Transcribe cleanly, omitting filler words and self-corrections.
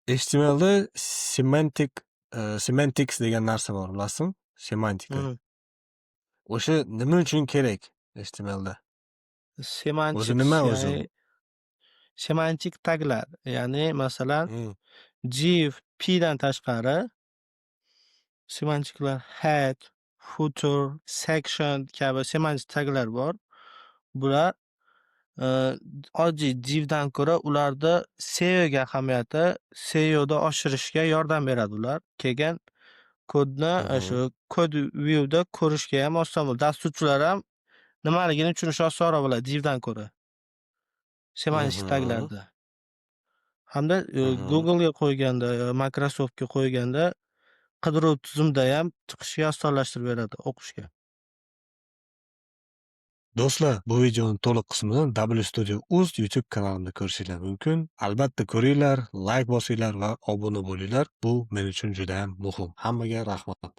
HTMLda semantics degan narsa bor, bilasizmi? Semantika. Hmm. O'sha nima uchun kerak HTMLda? O'zi Semantics nima o'zi ya'ni u? semantik taglar. Ya'ni masalan Hmm. div dan tashqari semantiklar head, footer, section kabi semantik taglar bor. Bular oddiy divdan ko'ra ularda SEOga ahamiyati, SEOda oshirishga yordam beradi ular. Keyin kodni Mhm. shu kod viewda ko'rishga ham oson bo'ladi. Dasturchilar ham nimaligini tushunishi osonroq bo'ladi divdan ko'ra. Semantik Mhm. taglarda. Hamda Mhm. Google'ga qo'yganda, Microsoftga qo'yganda qidiruv tizimida ham chiqishga osonlashtirib beradi o'qishga. Do'stlar, bu videoning to'liq qismini WStudio.uz YouTube kanalida ko'rishingiz mumkin. Albatta ko'ringlar, like bosinglar va obuna bo'linglar. Bu men uchun juda ham muhim. Hammaga rahmat.